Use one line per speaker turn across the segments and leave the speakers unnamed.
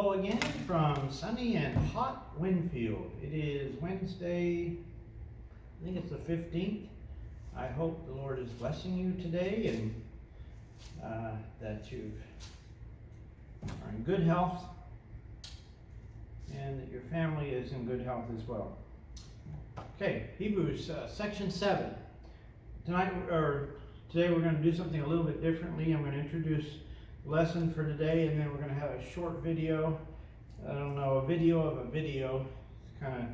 Hello again from sunny and hot Winfield. It is Wednesday, I think it's the 15th. I hope the Lord is blessing you today and that you are in good health and that your family is in good health as well. Okay, Hebrews section 7. Today we're going to do something a little bit differently. I'm going to introduce the lesson for today, and then we're going to have a short video. I don't know, a video of a video. It's kind of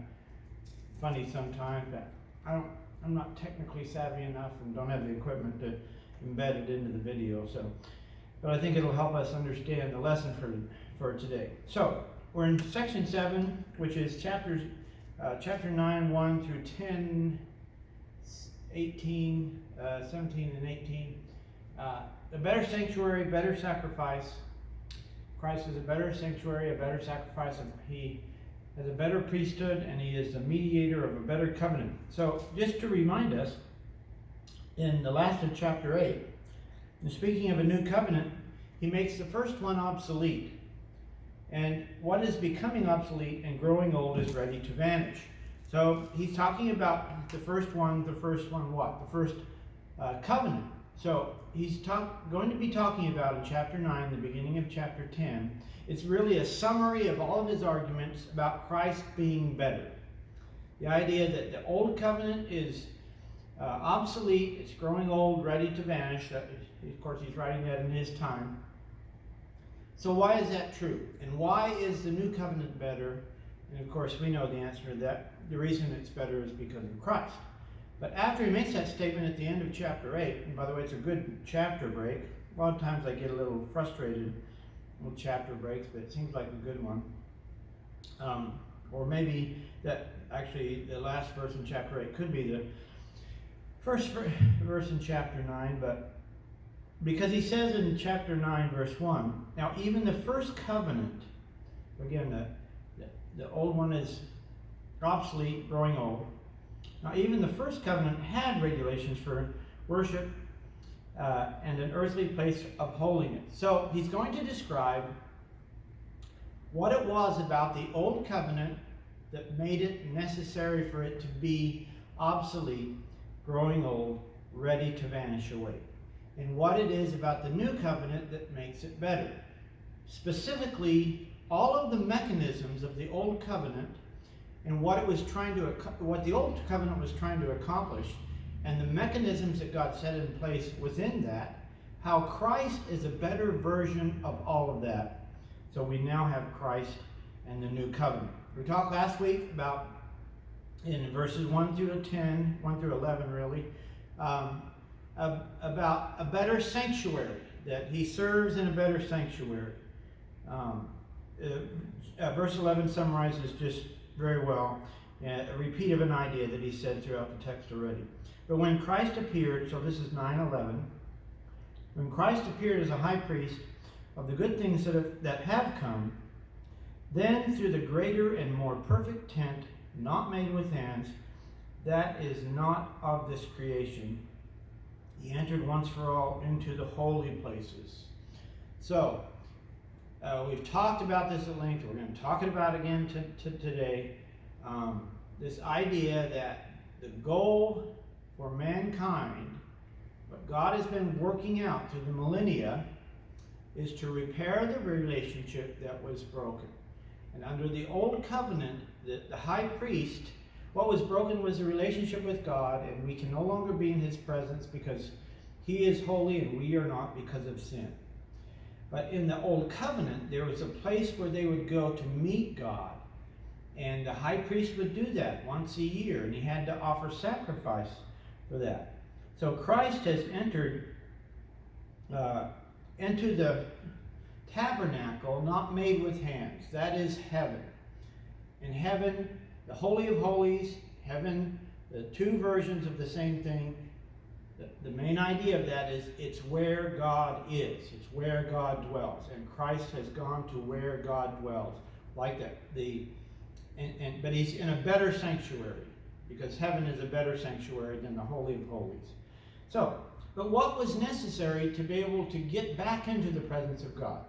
funny sometimes, but I'm not technically savvy enough and don't have the equipment to embed it into the video. But I think it'll help us understand the lesson for today. So we're in section 7, which is chapter 9, 1 through 10, 18, 17 and 18. A better sanctuary, better sacrifice. Christ is a better sanctuary, a better sacrifice. He has a better priesthood, and he is the mediator of a better covenant. So just to remind us, in the last of chapter 8, in speaking of a new covenant, he makes the first one obsolete. And what is becoming obsolete and growing old is ready to vanish. So he's talking about the first one what? The first covenant. So he's going to be talking about in chapter 9, the beginning of chapter 10. It's really a summary of all of his arguments about Christ being better. The idea that the old covenant is obsolete, it's growing old, ready to vanish. Of course, he's writing that in his time. So why is that true? And why is the new covenant better? And of course, we know the answer to that. The reason it's better is because of Christ. But after he makes that statement at the end of chapter 8, and by the way, it's a good chapter break. A lot of times I get a little frustrated with chapter breaks, but it seems like a good one. Or maybe that actually the last verse in chapter 8 could be the first verse in chapter 9, but because he says in chapter 9, verse 1, now even the first covenant, again, the old one is obsolete, growing old. Now, even the first covenant had regulations for worship and an earthly place of holiness. So he's going to describe what it was about the old covenant that made it necessary for it to be obsolete, growing old, ready to vanish away. And what it is about the new covenant that makes it better. Specifically, all of the mechanisms of the old covenant and what the old covenant was trying to accomplish, and the mechanisms that God set in place within that, how Christ is a better version of all of that. So we now have Christ and the new covenant. We talked last week about, in verses 1 through 10, 1 through 11 really, about a better sanctuary, that he serves in a better sanctuary. Verse 11 summarizes just very well a repeat of an idea that he said throughout the text already. But when Christ appeared, so this is 9:11, when Christ appeared as a high priest of the good things that have come, then through the greater and more perfect tent, not made with hands, that is not of this creation, he entered once for all into the holy places. So, we've talked about this at length. We're going to talk about it again today. This idea that the goal for mankind, what God has been working out through the millennia, is to repair the relationship that was broken. And under the old covenant, the high priest, what was broken was the relationship with God, and we can no longer be in his presence because he is holy and we are not because of sin. But in the old covenant, there was a place where they would go to meet God. And the high priest would do that once a year, and he had to offer sacrifice for that. So Christ has entered into the tabernacle not made with hands. That is heaven. In heaven, the Holy of Holies, heaven, the two versions of the same thing. The main idea of that is it's where God is. It's where God dwells. And Christ has gone to where God dwells. Like that. But he's in a better sanctuary, because heaven is a better sanctuary than the Holy of Holies. So, but what was necessary to be able to get back into the presence of God?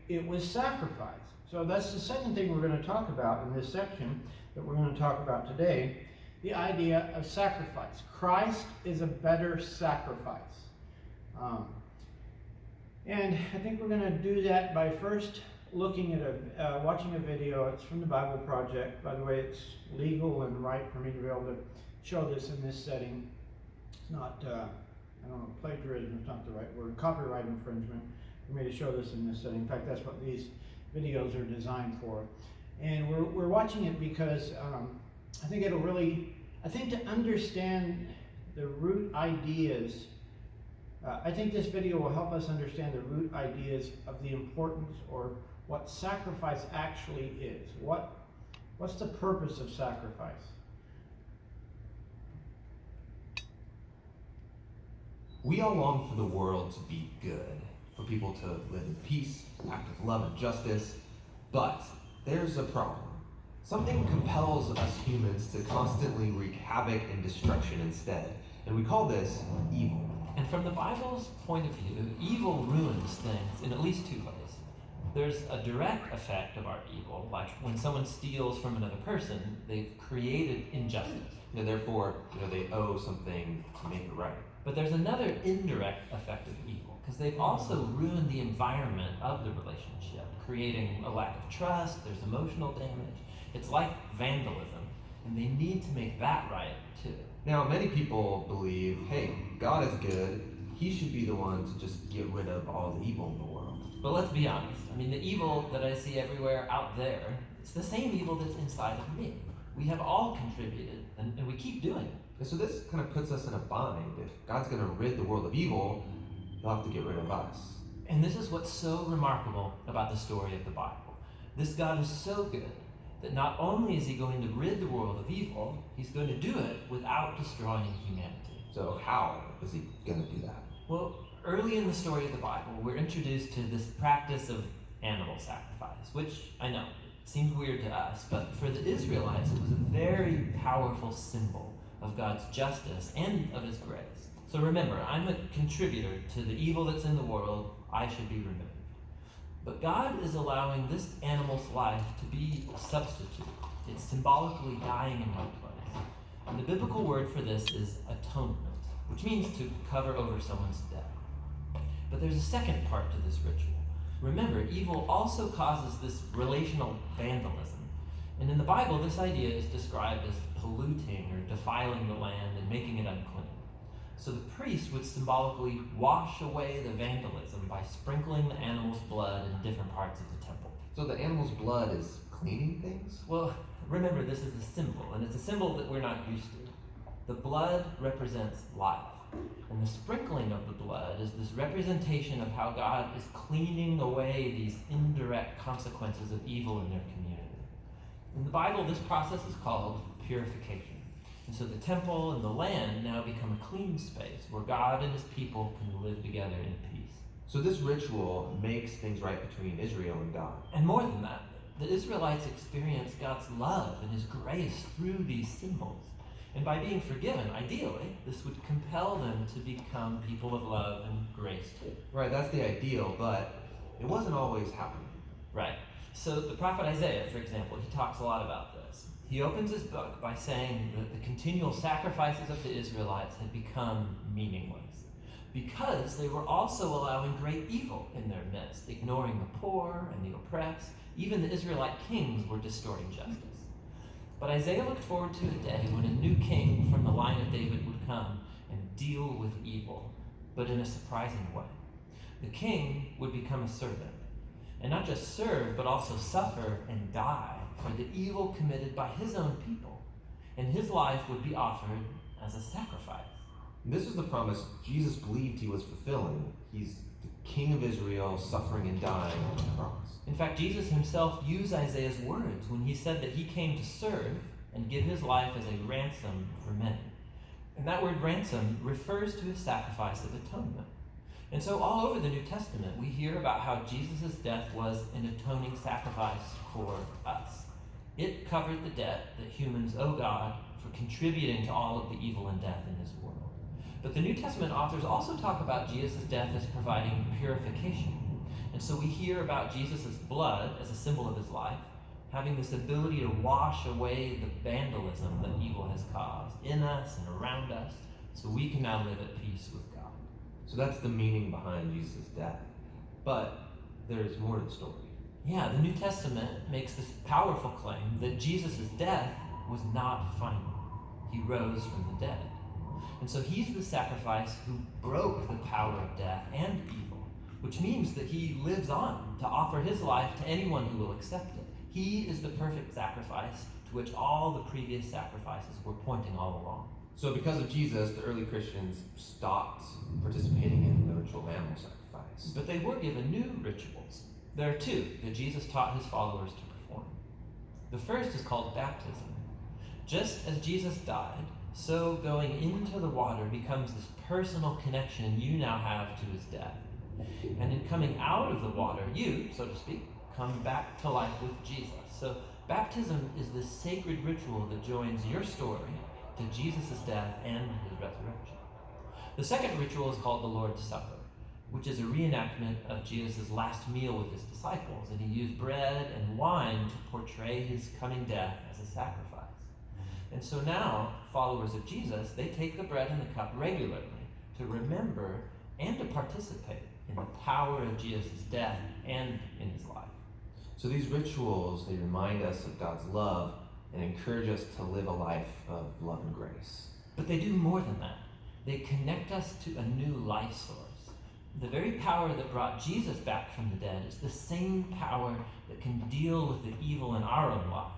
it was sacrifice. So that's the second thing we're going to talk about in this section that we're going to talk about today, the idea of sacrifice. Christ is a better sacrifice. And I think we're going to do that by first looking at watching a video. It's from the Bible Project. By the way, it's legal and right for me to be able to show this in this setting. It's not, I don't know, plagiarism is not the right word, copyright infringement for me to show this in this setting. In fact, that's what these videos are designed for. And we're watching it because I think it'll really, I think to understand the root ideas, I think this video will help us understand the root ideas of the importance or what sacrifice actually is. What's the purpose of sacrifice?
We all long for the world to be good, for people to live in peace, act with love and justice, but there's a problem. Something compels us humans to constantly wreak havoc and destruction instead, and we call this evil.
And from the Bible's point of view, evil ruins things in at least two ways. There's a direct effect of our evil, like when someone steals from another person, they've created injustice.
And therefore, they owe something to make it right.
But there's another indirect effect of evil, because they've also ruined the environment of the relationship, creating a lack of trust, there's emotional damage. It's like vandalism, and they need to make that right too.
Now, many people believe, hey, God is good, he should be the one to just get rid of all the evil in the world.
But let's be honest, the evil that I see everywhere out there, it's the same evil that's inside of me. We have all contributed, and we keep doing it.
And so this kind of puts us in a bind. If God's going to rid the world of evil, he'll have to get rid of us.
And this is what's so remarkable about the story of the Bible. This God is so good that not only is he going to rid the world of evil, he's going to do it without destroying humanity.
So how is he going to do that?
Well, early in the story of the Bible, we're introduced to this practice of animal sacrifice, which I know seems weird to us, but for the Israelites, it was a very powerful symbol of God's justice and of his grace. So remember, I'm a contributor to the evil that's in the world. I should be removed. But God is allowing this animal's life to be a substitute. It's symbolically dying in my place. And the biblical word for this is atonement, which means to cover over someone's death. But there's a second part to this ritual. Remember, evil also causes this relational vandalism. And in the Bible, this idea is described as polluting or defiling the land and making it unclean. So the priest would symbolically wash away the vandalism by sprinkling the animal's blood in different parts of the temple.
So the animal's blood is cleaning things?
Well, remember, this is a symbol, and it's a symbol that we're not used to. The blood represents life, and the sprinkling of the blood is this representation of how God is cleaning away these indirect consequences of evil in their community. In the Bible, this process is called purification. And so the temple and the land now become a clean space where God and his people can live together in peace.
So this ritual makes things right between Israel and God.
And more than that, the Israelites experience God's love and his grace through these symbols. And by being forgiven, ideally, this would compel them to become people of love and grace too.
Right, that's the ideal, but it wasn't always happening.
Right. So the prophet Isaiah, for example, he talks a lot about this. He opens his book by saying that the continual sacrifices of the Israelites had become meaningless because they were also allowing great evil in their midst, ignoring the poor and the oppressed. Even the Israelite kings were distorting justice. But Isaiah looked forward to a day when a new king from the line of David would come and deal with evil, but in a surprising way. The king would become a servant, and not just serve, but also suffer and die for the evil committed by his own people. And his life would be offered as a sacrifice.
And this is the promise Jesus believed he was fulfilling. He's the King of Israel, suffering and dying on the cross.
In fact, Jesus himself used Isaiah's words when he said that he came to serve and give his life as a ransom for many. And that word ransom refers to his sacrifice of atonement. And so all over the New Testament, we hear about how Jesus' death was an atoning sacrifice for us. It covered the debt that humans owe God for contributing to all of the evil and death in his world. But the New Testament authors also talk about Jesus' death as providing purification. And so we hear about Jesus' blood as a symbol of his life, having this ability to wash away the vandalism that evil has caused in us and around us, so we can now live at peace with God.
So that's the meaning behind Jesus' death. But there's more to the story.
Yeah, the New Testament makes this powerful claim that Jesus' death was not final. He rose from the dead. And so he's the sacrifice who broke the power of death and evil, which means that he lives on to offer his life to anyone who will accept it. He is the perfect sacrifice to which all the previous sacrifices were pointing all along.
So because of Jesus, the early Christians stopped participating in the ritual of animal sacrifice.
But they were given new rituals. There are two that Jesus taught his followers to perform. The first is called baptism. Just as Jesus died, so going into the water becomes this personal connection you now have to his death. And in coming out of the water, you, so to speak, come back to life with Jesus. So baptism is this sacred ritual that joins your story to Jesus' death and his resurrection. The second ritual is called the Lord's Supper, which is a reenactment of Jesus' last meal with his disciples, and he used bread and wine to portray his coming death as a sacrifice. And so now, followers of Jesus, they take the bread and the cup regularly to remember and to participate in the power of Jesus' death and in his life.
So these rituals, they remind us of God's love and encourage us to live a life of love and grace.
But they do more than that. They connect us to a new life source. The very power that brought Jesus back from the dead is the same power that can deal with the evil in our own lives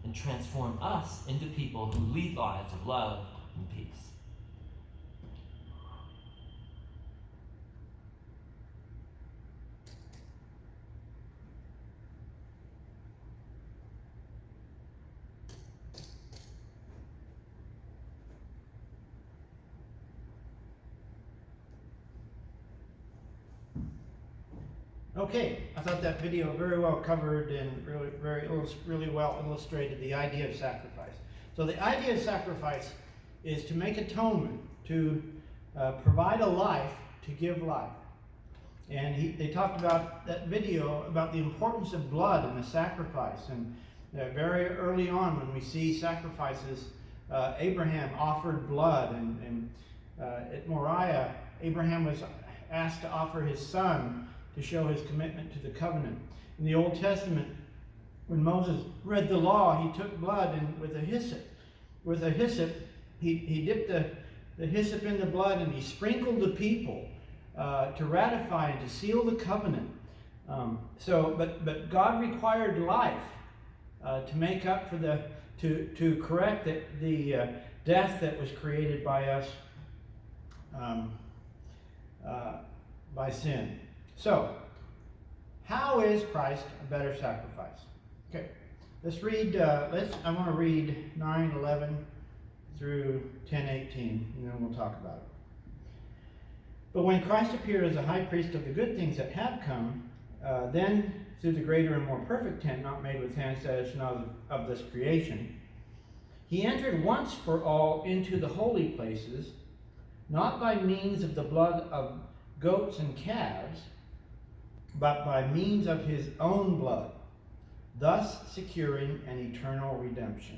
and transform us into people who lead lives of love and peace.
Okay, I thought that video very well covered and really well illustrated the idea of sacrifice. So the idea of sacrifice is to make atonement, to provide a life, to give life. And they talked about that video about the importance of blood and the sacrifice. And very early on, when we see sacrifices, Abraham offered blood, and at Moriah, Abraham was asked to offer his son to show his commitment to the covenant. In the Old Testament, when Moses read the law, he took blood and with a hyssop, he dipped the hyssop in the blood and he sprinkled the people to ratify and to seal the covenant. But God required life to make up for to correct the death that was created by us by sin. So, how is Christ a better sacrifice? Okay, let's read. I want to read 9:11 through 10:18, and then we'll talk about it. But when Christ appeared as a high priest of the good things that have come, then through the greater and more perfect tent, not made with hands, that is not of this creation, he entered once for all into the holy places, not by means of the blood of goats and calves, but by means of his own blood, thus securing an eternal redemption.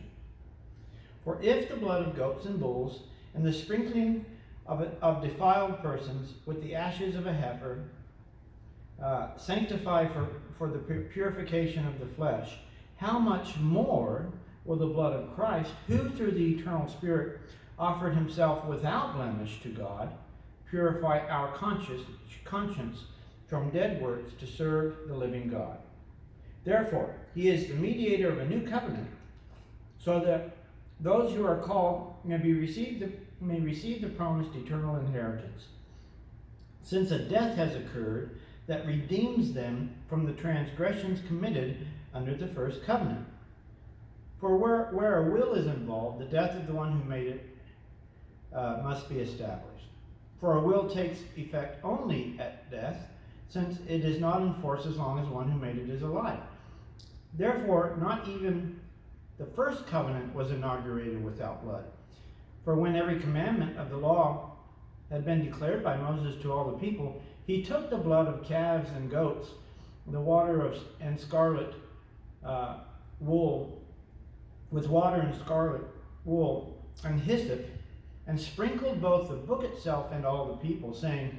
For if the blood of goats and bulls and the sprinkling of defiled persons with the ashes of a heifer sanctify for the purification of the flesh, how much more will the blood of Christ, who through the eternal Spirit offered himself without blemish to God, purify our conscience from dead works to serve the living God. Therefore, he is the mediator of a new covenant, so that those who are called may receive the promised eternal inheritance. Since a death has occurred that redeems them from the transgressions committed under the first covenant. For where a will is involved, the death of the one who made it must be established. For a will takes effect only at death, since it is not in force as long as one who made it is alive. Therefore, not even the first covenant was inaugurated without blood. For when every commandment of the law had been declared by Moses to all the people, He took the blood of calves and goats, the water of and scarlet wool, with water and scarlet wool and hyssop, and sprinkled both the book itself and all the people, saying,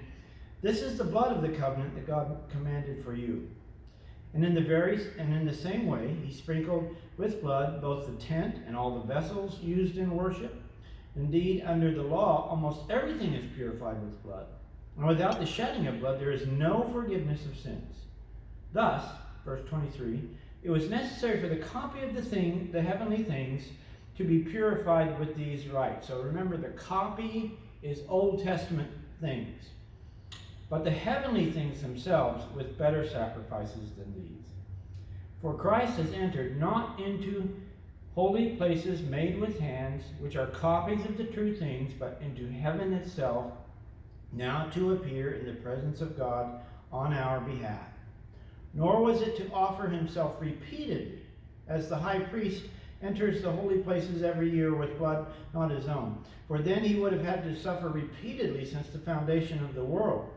"This is the blood of the covenant that God commanded for you." And in the same way, he sprinkled with blood both the tent and all the vessels used in worship. Indeed, under the law, almost everything is purified with blood. And without the shedding of blood, there is no forgiveness of sins. Thus, verse 23, it was necessary for the copy of the heavenly things, to be purified with these rites. So remember, the copy is Old Testament things, but the heavenly things themselves with better sacrifices than these. For Christ has entered not into holy places made with hands, which are copies of the true things, but into heaven itself, now to appear in the presence of God on our behalf. Nor was it to offer himself repeatedly, as the high priest enters the holy places every year with blood not his own. For then he would have had to suffer repeatedly since the foundation of the world.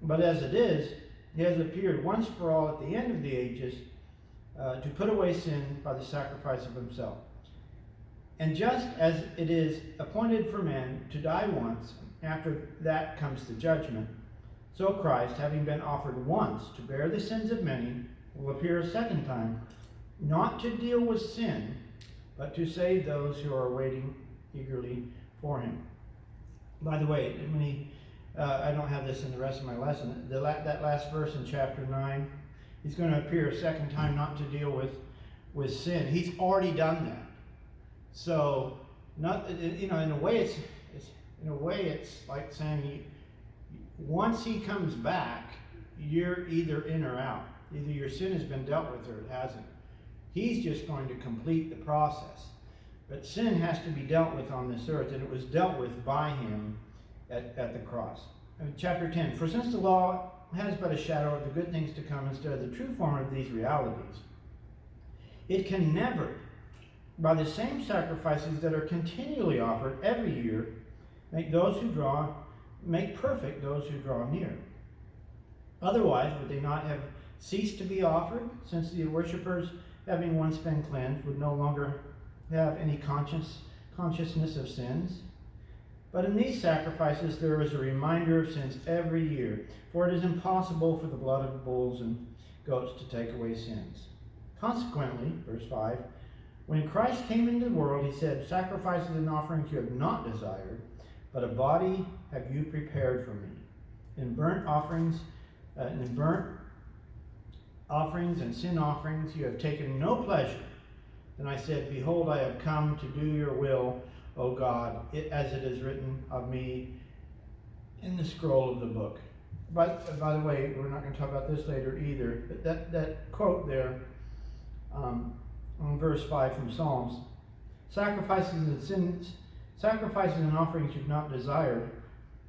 But as it is, he has appeared once for all at the end of the ages to put away sin by the sacrifice of himself. And just as it is appointed for man to die once, after that comes the judgment, so Christ, having been offered once to bear the sins of many, will appear a second time, not to deal with sin, but to save those who are waiting eagerly for him. By the way, I don't have this in the rest of my lesson. That last verse in chapter 9, he's going to appear a second time, not to deal with sin. He's already done that. So, in a way, it's like saying, once he comes back, you're either in or out. Either your sin has been dealt with or it hasn't. He's just going to complete the process. But sin has to be dealt with on this earth, and it was dealt with by him at the cross. Chapter 10, for since the law has but a shadow of the good things to come instead of the true form of these realities, it can never, by the same sacrifices that are continually offered every year, make perfect those who draw near. Otherwise, would they not have ceased to be offered, since the worshippers, having once been cleansed, would no longer have any consciousness of sins? But in these sacrifices there is a reminder of sins every year, for it is impossible for the blood of bulls and goats to take away sins. Consequently, verse 5, when Christ came into the world, he said, "Sacrifices and offerings you have not desired, but a body have you prepared for me. In burnt offerings and sin offerings you have taken no pleasure. Then I said, Behold, I have come to do your will, O God, as it is written of me in the scroll of the book." But by the way, we're not going to talk about this later either. But that quote there on verse 5 from Psalms, sacrifices and offerings you've not desired,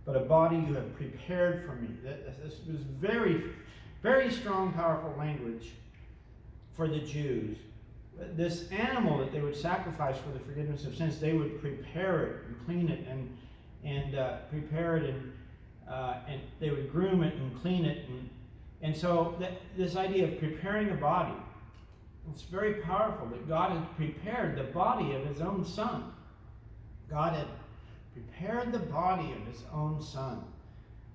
but a body you have prepared for me. This was very, very strong, powerful language for the Jews. This animal that they would sacrifice for the forgiveness of sins, they would prepare it and clean it and prepare it and they would groom it and clean it. And so this idea of preparing a body, it's very powerful that God had prepared the body of his own son. God had prepared the body of his own son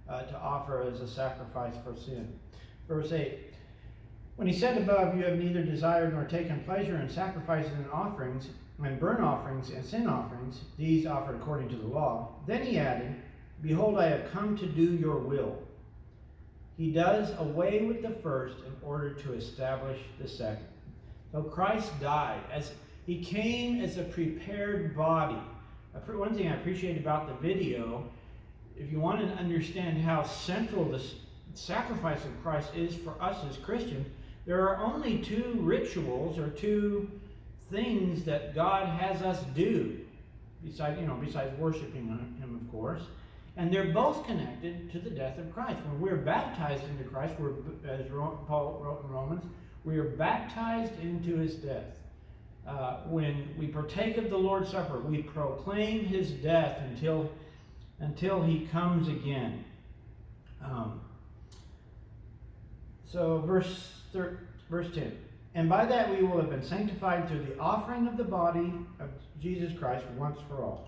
to offer as a sacrifice for sin. Verse 8, when he said above, you have neither desired nor taken pleasure in sacrifices and offerings, and burnt offerings and sin offerings, these offered according to the law, then he added, Behold, I have come to do your will. He does away with the first in order to establish the second. So Christ died. As he came as a prepared body. One thing I appreciate about the video, if you want to understand how central the sacrifice of Christ is for us as Christians, there are only two rituals or two things that God has us do, besides worshiping him, of course. And they're both connected to the death of Christ. When we're baptized into Christ, as Paul wrote in Romans, we are baptized into his death. When we partake of the Lord's Supper, we proclaim his death until he comes again. So verse 10. And by that we will have been sanctified through the offering of the body of Jesus Christ once for all.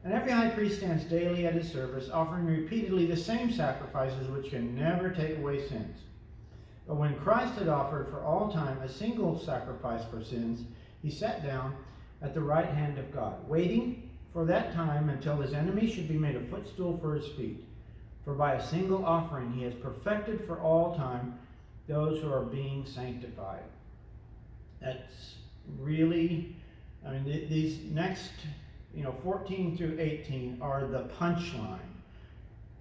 And every high priest stands daily at his service, offering repeatedly the same sacrifices which can never take away sins. But when Christ had offered for all time a single sacrifice for sins, he sat down at the right hand of God, waiting for that time until his enemies should be made a footstool for his feet. For by a single offering he has perfected for all time those who are being sanctified. That's really, these next, 14 through 18 are the punchline.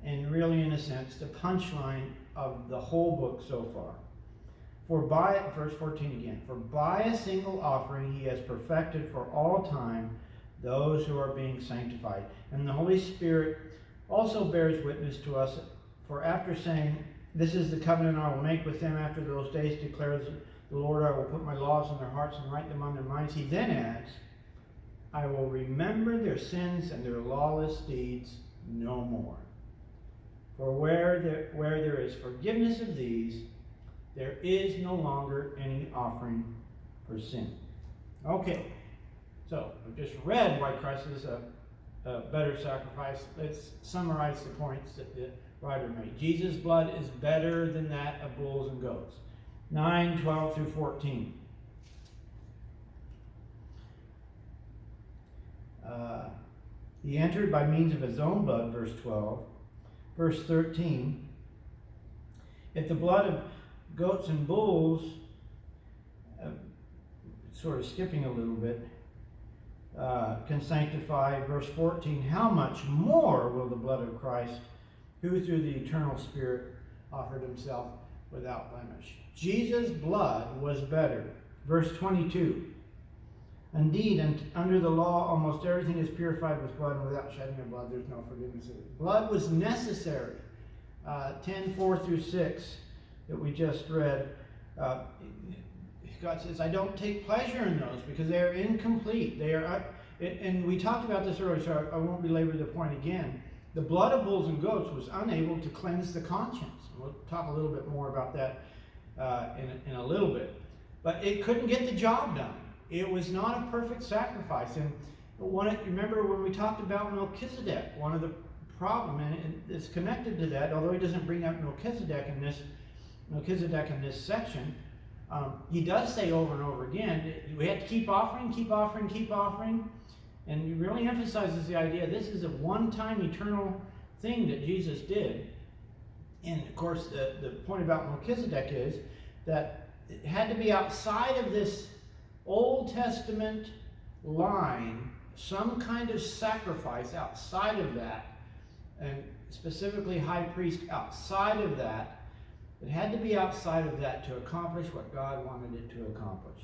And really, in a sense, the punchline of the whole book so far. Verse 14 again, for by a single offering he has perfected for all time those who are being sanctified. And the Holy Spirit also bears witness to us, for after saying, this is the covenant I will make with them after those days, declares the Lord, I will put my laws in their hearts and write them on their minds. He then adds, I will remember their sins and their lawless deeds no more. For where there is forgiveness of these, there is no longer any offering for sin. Okay, so I've just read why Christ is a better sacrifice. Let's summarize the points that the writer made. Jesus' blood is better than that of bulls and goats. 9, 12 through 14. He entered by means of his own blood, verse 12. Verse 13, if the blood of goats and bulls, sort of skipping a little bit, can sanctify, verse 14, how much more will the blood of Christ, who through the eternal Spirit offered himself without blemish. Jesus' blood was better. Verse 22, indeed, and under the law, almost everything is purified with blood, and without shedding of blood, there's no forgiveness of it. Blood was necessary. 10, 4 through 6 that we just read. God says, I don't take pleasure in those because they are incomplete. They are, and we talked about this earlier, so I won't belabor the point again. The blood of bulls and goats was unable to cleanse the conscience. We'll talk a little bit more about that in a little bit. But it couldn't get the job done. It was not a perfect sacrifice. And remember when we talked about Melchizedek, one of the problems, and it's connected to that, although he doesn't bring up Melchizedek in this section, he does say over and over again, we have to keep offering, keep offering, keep offering. And he really emphasizes the idea this is a one-time eternal thing that Jesus did. And of course, the point about Melchizedek is that it had to be outside of this Old Testament line, some kind of sacrifice outside of that, and specifically high priest outside of that. It had to be outside of that to accomplish what God wanted it to accomplish.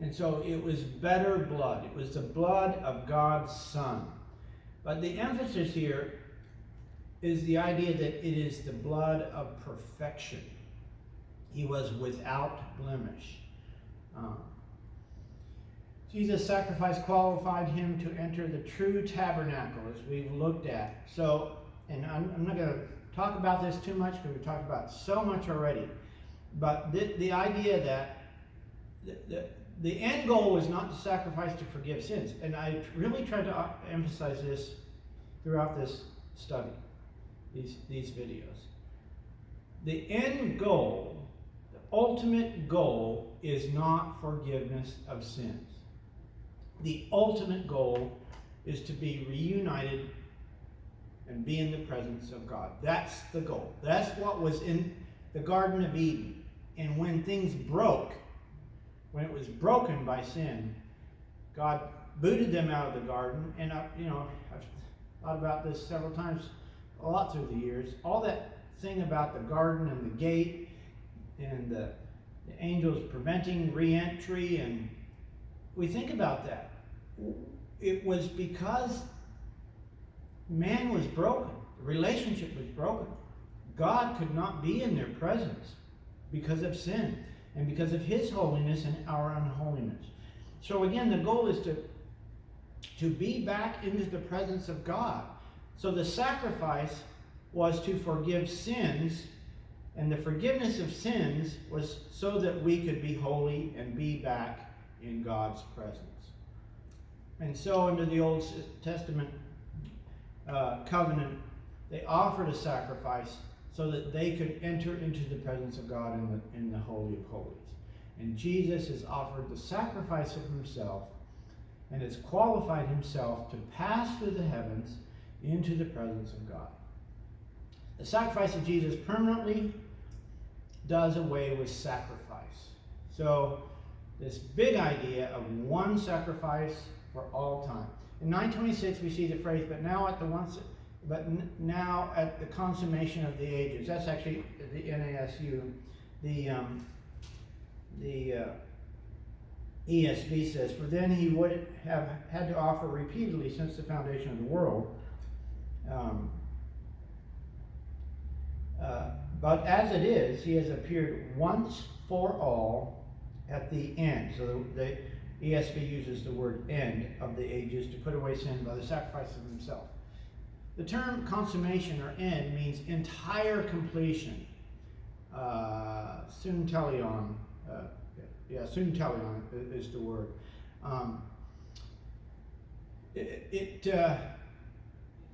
And so it was better blood. It was the blood of God's Son. But the emphasis here is the idea that it is the blood of perfection. He was without blemish. Jesus' sacrifice qualified him to enter the true tabernacle, as we've looked at. So, and I'm not going to talk about this too much because we talked about so much already. But the idea that the end goal is not to sacrifice to forgive sins. And I really tried to emphasize this throughout this study, these videos. The end goal, the ultimate goal, is not forgiveness of sins. The ultimate goal is to be reunited and be in the presence of God. That's the goal. That's what was in the Garden of Eden. And when things broke, when it was broken by sin, God booted them out of the garden. And I've thought about this several times, a lot through the years. All that thing about the garden and the gate and the angels preventing re-entry, and we think about that. It was because man was broken. The relationship was broken. God could not be in their presence because of sin and because of his holiness and our unholiness. So again, the goal is to be back into the presence of God. So the sacrifice was to forgive sins And the forgiveness of sins was so that we could be holy and be back in God's presence. And so under the Old Testament covenant, they offered a sacrifice so that they could enter into the presence of God in the Holy of Holies. And Jesus has offered the sacrifice of himself and has qualified himself to pass through the heavens into the presence of God. The sacrifice of Jesus permanently does away with sacrifice. So this big idea of one sacrifice for all time. In 926 we see the phrase, now at the consummation of the ages. That's actually the NASU. The ESV says, for then he would have had to offer repeatedly since the foundation of the world. But as it is, he has appeared once for all at the end. So the ESV uses the word end of the ages to put away sin by the sacrifice of himself. The term consummation or end means entire completion. Suntelion. Suntelion is the word.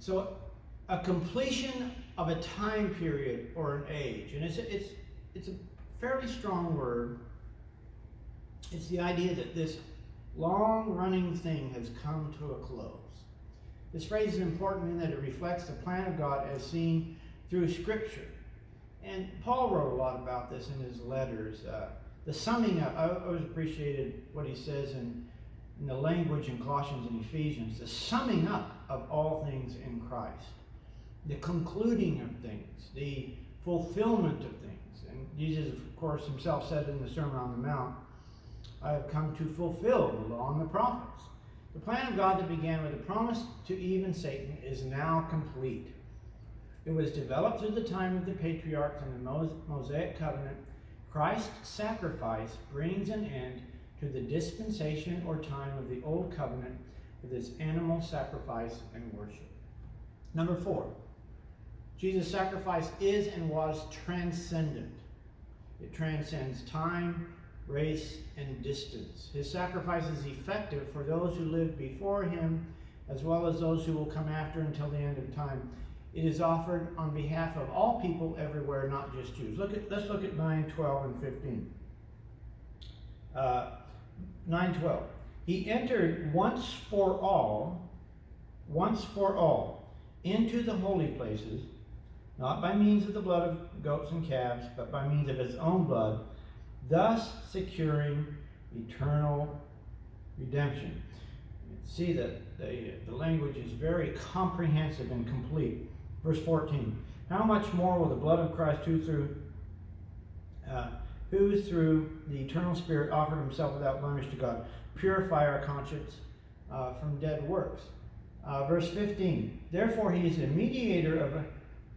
So a completion of a time period or an age, and it's a fairly strong word. It's the idea that this long-running thing has come to a close. This phrase is important in that it reflects the plan of God as seen through Scripture. And Paul wrote a lot about this in his letters. The summing up, I always appreciated what he says in the language in Colossians and Ephesians, the summing up of all things in Christ, the concluding of things, the fulfillment of things. And Jesus, of course, himself said in the Sermon on the Mount, I have come to fulfill the law and the prophets. The plan of God that began with a promise to Eve and Satan is now complete. It was developed through the time of the patriarchs and the Mosaic covenant. Christ's sacrifice brings an end to the dispensation or time of the old covenant with its animal sacrifice and worship. Number 4, Jesus' sacrifice is and was transcendent. It transcends time, race, and distance. His sacrifice is effective for those who lived before him, as well as those who will come after until the end of time. It is offered on behalf of all people everywhere, not just Jews. Let's look at 9, 12, and 15. 9:12. He entered once for all, into the holy places, not by means of the blood of goats and calves, but by means of his own blood, thus securing eternal redemption. See that the language is very comprehensive and complete. Verse 14, how much more will the blood of Christ, who through the eternal Spirit offered himself without blemish to God, purify our conscience from dead works. Verse 15, therefore he is a mediator of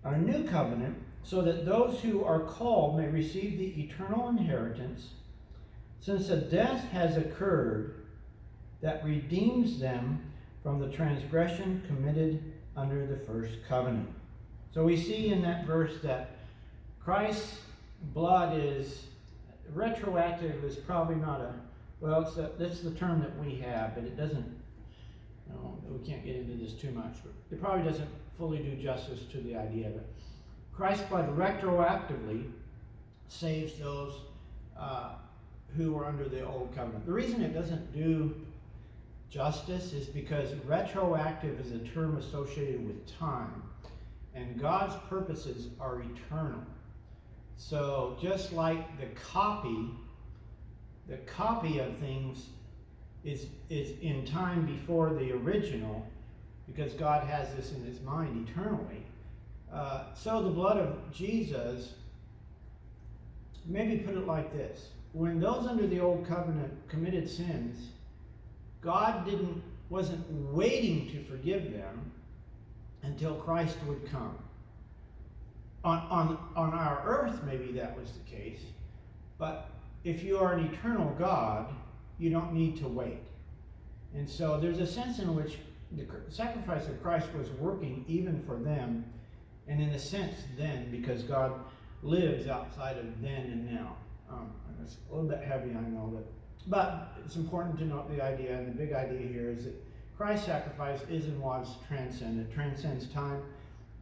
a new covenant, so that those who are called may receive the eternal inheritance, since a death has occurred that redeems them from the transgression committed under the first covenant. So we see in that verse that Christ's blood is retroactive, is probably not that's the term that we have, but it doesn't, we can't get into this too much, but it probably doesn't fully do justice to the idea of it. Christ's blood retroactively saves those who are under the old covenant. The reason it doesn't do justice is because retroactive is a term associated with time, and God's purposes are eternal. So just like the copy of things is in time before the original, because God has this in his mind eternally. So the blood of Jesus, maybe put it like this. When those under the old covenant committed sins, God wasn't waiting to forgive them until Christ would come. On our earth, maybe that was the case, but if you are an eternal God, you don't need to wait. And so there's a sense in which the sacrifice of Christ was working even for them, and in a sense then, because God lives outside of then and now. It's a little bit heavy, I know, but it's important to note the idea, and the big idea here is that Christ's sacrifice is and was transcendent. It transcends time,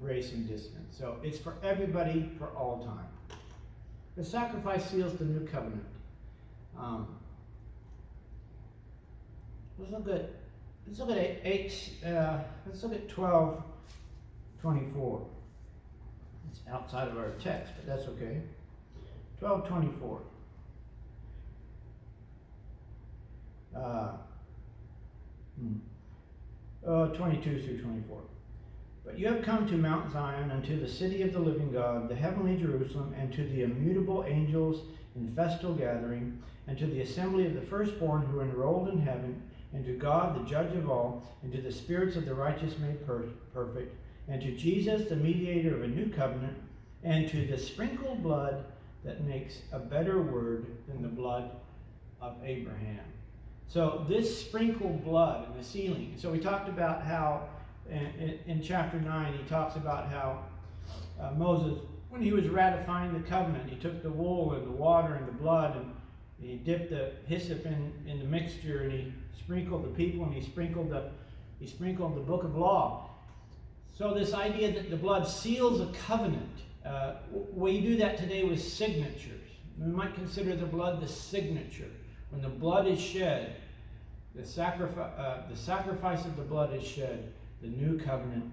race, and distance. So it's for everybody, for all time. The sacrifice seals the new covenant. Let's look at 12:24. It's outside of our text, but that's okay. 12:24. 22 through 24. But you have come to Mount Zion, and to the city of the living God, the heavenly Jerusalem, and to the immutable angels in festal gathering, and to the assembly of the firstborn who are enrolled in heaven, and to God, the judge of all, and to the spirits of the righteous made perfect, and to Jesus, the mediator of a new covenant, and to the sprinkled blood that makes a better word than the blood of Abraham. So this sprinkled blood and the sealing. So we talked about how in chapter 9, he talks about how Moses, when he was ratifying the covenant, he took the wool and the water and the blood, and he dipped the hyssop in the mixture, and he sprinkled the people, and he sprinkled the book of law. So this idea that the blood seals a covenant, we do that today with signatures. We might consider the blood the signature. When the blood is shed, the sacrifice of the blood is shed, the new covenant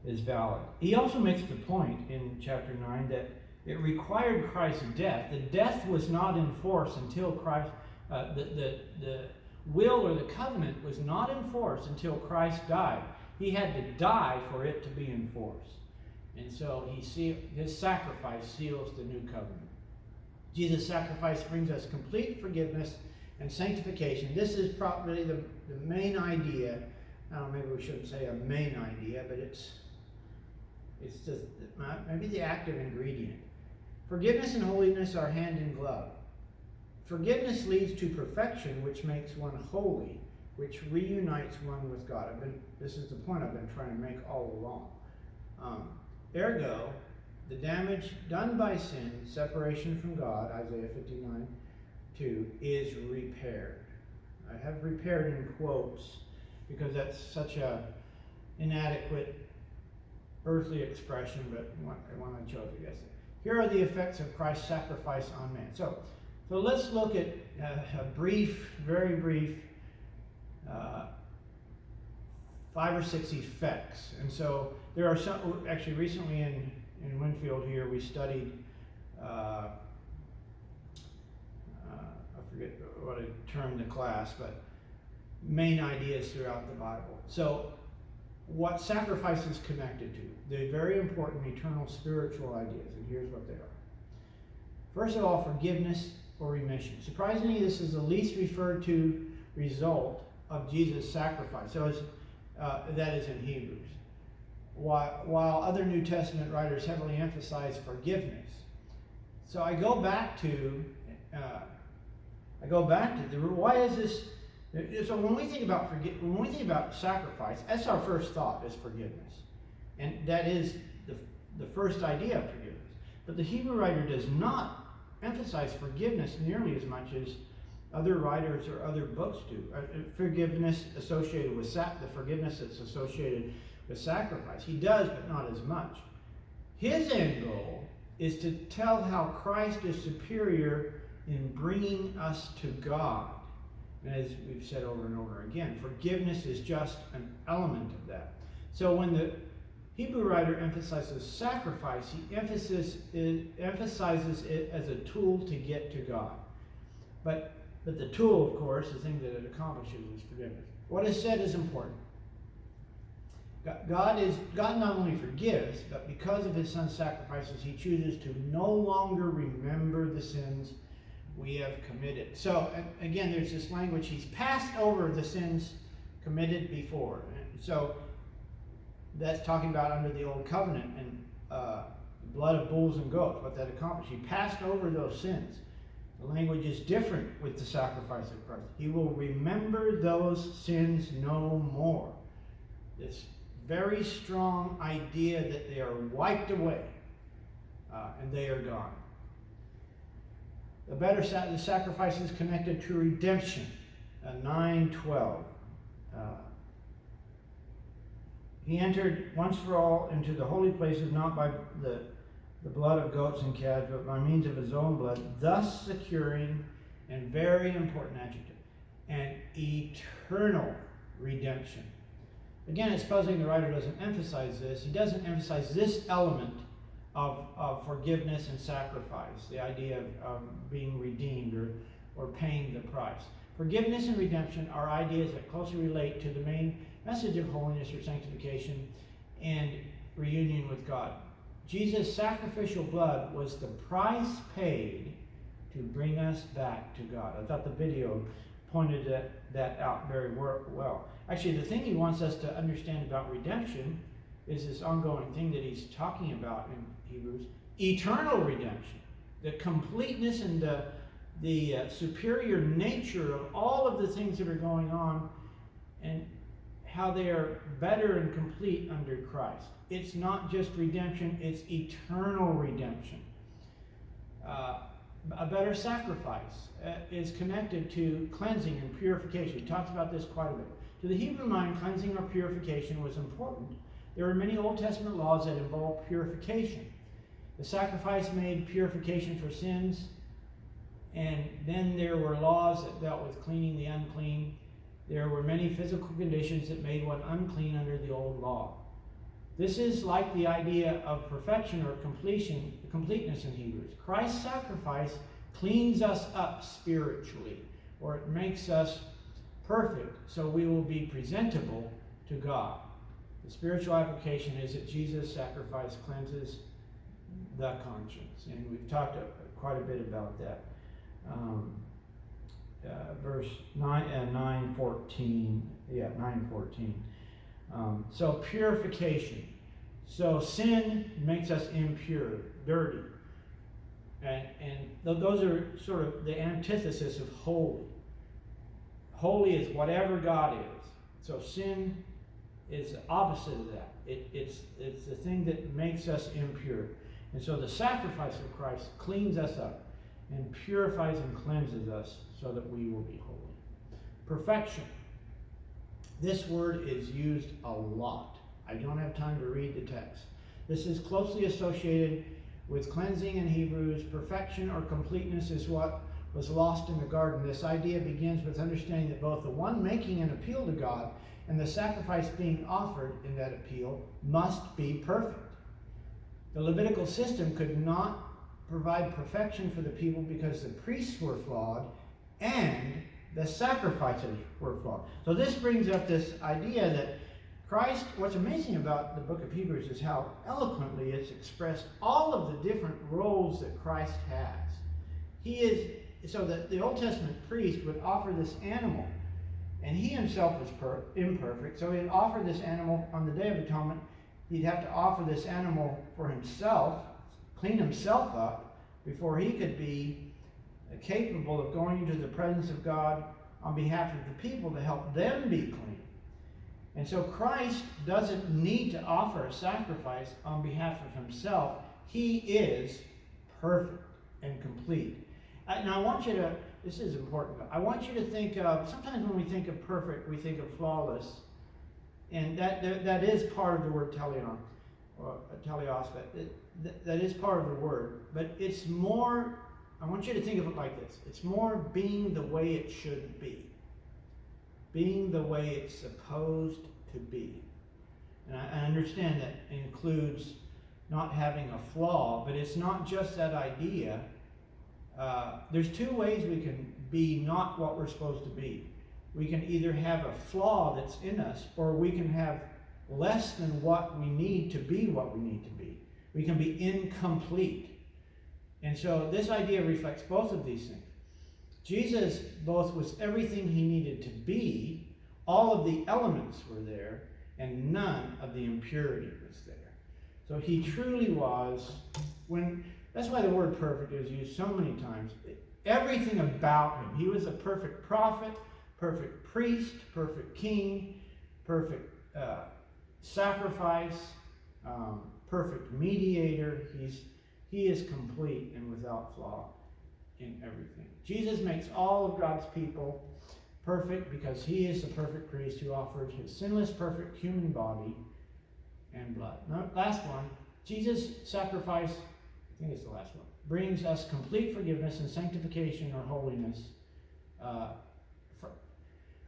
is valid. He also makes the point in chapter 9 that it required Christ's death. The death was not in force until Christ, the will or the covenant was not in force until Christ died. He had to die for it to be in force. And so his sacrifice seals the new covenant. Jesus' sacrifice brings us complete forgiveness and sanctification. This is probably the main idea. I don't know, maybe we shouldn't say a main idea, but it's just maybe the active ingredient. Forgiveness and holiness are hand in glove. Forgiveness leads to perfection, which makes one holy, which reunites one with God. This is the point I've been trying to make all along. Ergo, the damage done by sin, separation from God, Isaiah 59:2, is repaired. I have repaired in quotes because that's such a inadequate earthly expression, but one I chose, I guess. Here are the effects of Christ's sacrifice on man. So let's look at a very brief 5 or 6 effects. And so there are some, actually recently in Winfield here, we studied, I forget what I termed the class, but main ideas throughout the Bible. So what sacrifice is connected to? They're very important eternal spiritual ideas, and here's what they are. First of all, forgiveness or remission. Surprisingly, this is the least referred to result of Jesus' sacrifice. So that is in Hebrews. While other New Testament writers heavily emphasize forgiveness. So I go back to why is this? So when we think about sacrifice, that's our first thought is forgiveness, and that is the first idea of forgiveness. But the Hebrew writer does not emphasize forgiveness nearly as much as other writers or other books do. Forgiveness associated with the forgiveness that's associated with sacrifice. He does, but not as much. His end goal is to tell how Christ is superior in bringing us to God. And as we've said over and over again, forgiveness is just an element of that. So when the Hebrew writer emphasizes sacrifice, he emphasizes it as a tool to get to God. But the tool, of course, the thing that it accomplishes is forgiveness. What is said is important. God not only forgives, but because of his son's sacrifices, he chooses to no longer remember the sins we have committed. So again, there's this language, he's passed over the sins committed before. So that's talking about under the old covenant and the blood of bulls and goats, what that accomplished. He passed over those sins. The language is different with the sacrifice of Christ. He will remember those sins no more. This very strong idea that they are wiped away. and they are gone. The sacrifice is connected to redemption. 9:12. He entered once for all into the holy places, not by the blood of goats and calves, but by means of his own blood, thus securing, and very important adjective, an eternal redemption. Again, it's puzzling the writer doesn't emphasize this. He doesn't emphasize this element of forgiveness and sacrifice, the idea of being redeemed or paying the price. Forgiveness and redemption are ideas that closely relate to the main message of holiness or sanctification and reunion with God. Jesus' sacrificial blood was the price paid to bring us back to God. I thought the video pointed that out very well. Actually, the thing he wants us to understand about redemption is this ongoing thing that he's talking about in Hebrews, eternal redemption, the completeness and the superior nature of all of the things that are going on and how they are better and complete under Christ. It's not just redemption, it's eternal redemption. A better sacrifice is connected to cleansing and purification. He talks about this quite a bit. To the Hebrew mind, cleansing or purification was important. There are many Old Testament laws that involve purification. The sacrifice made purification for sins, and then there were laws that dealt with cleaning the unclean. There were many physical conditions that made one unclean under the old law. This is like the idea of perfection or completeness in Hebrews. Christ's sacrifice cleans us up spiritually, or it makes us perfect, so we will be presentable to God. The spiritual application is that Jesus' sacrifice cleanses the conscience, and we've talked quite a bit about that. Verse 9:14. Yeah, 9:14. So purification. So sin makes us impure, dirty. And those are sort of the antithesis of holy. Holy is whatever God is. So sin is the opposite of that. It's the thing that makes us impure. And so the sacrifice of Christ cleans us up and purifies and cleanses us so that we will be holy. Perfection. This word is used a lot. I don't have time to read the text. This is closely associated with cleansing in Hebrews. Perfection or completeness is what was lost in the garden. This idea begins with understanding that both the one making an appeal to God and the sacrifice being offered in that appeal must be perfect. The Levitical system could not provide perfection for the people because the priests were flawed and the sacrifices were flawed. So this brings up this idea that Christ, what's amazing about the book of Hebrews is how eloquently it's expressed all of the different roles that Christ has. He is, so that the Old Testament priest would offer this animal, and he himself was imperfect, so he'd offer this animal on the Day of Atonement. He'd have to offer this animal for himself, clean himself up, before he could be capable of going into the presence of God on behalf of the people to help them be clean. And so Christ doesn't need to offer a sacrifice on behalf of himself. He is perfect and complete. Now I want you to, this is important, I want you to think of, sometimes when we think of perfect, we think of flawless. And that is part of the word teleon, or teleos, but that is part of the word. But it's more, I want you to think of it like this. It's more being the way it should be. Being the way it's supposed to be. And I understand that includes not having a flaw, but it's not just that idea. There's two ways we can be not what we're supposed to be. We can either have a flaw that's in us, or we can have less than what we need to be what we need to be. We can be incomplete. And so this idea reflects both of these things. Jesus both was everything he needed to be, all of the elements were there, and none of the impurity was there. So he truly was, that's why the word perfect is used so many times. Everything about him. He was a perfect prophet, perfect priest, perfect king, perfect sacrifice, perfect mediator. He is complete and without flaw in everything. Jesus makes all of God's people perfect because he is the perfect priest who offered his sinless, perfect human body and blood. Now, last one, Jesus' sacrifice, I think it's the last one, brings us complete forgiveness and sanctification or holiness.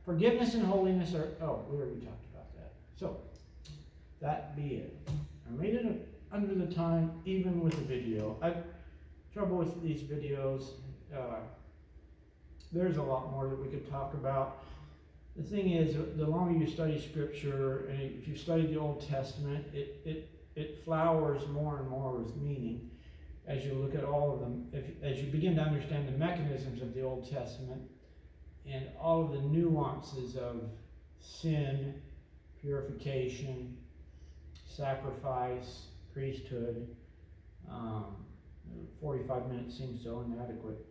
Forgiveness and holiness are, we already talked about that. So, that be it. I made it under the time, even with the video. I trouble with these videos. There's a lot more that we could talk about. The thing is, the longer you study Scripture, and if you study the Old Testament, it flowers more and more with meaning as you look at all of them. As you begin to understand the mechanisms of the Old Testament and all of the nuances of sin, purification, sacrifice, priesthood. 45 minutes seems so inadequate.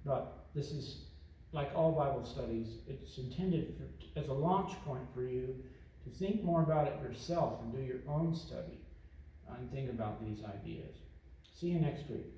But this is, like all Bible studies, it's intended as a launch point for you to think more about it yourself and do your own study and think about these ideas. See you next week.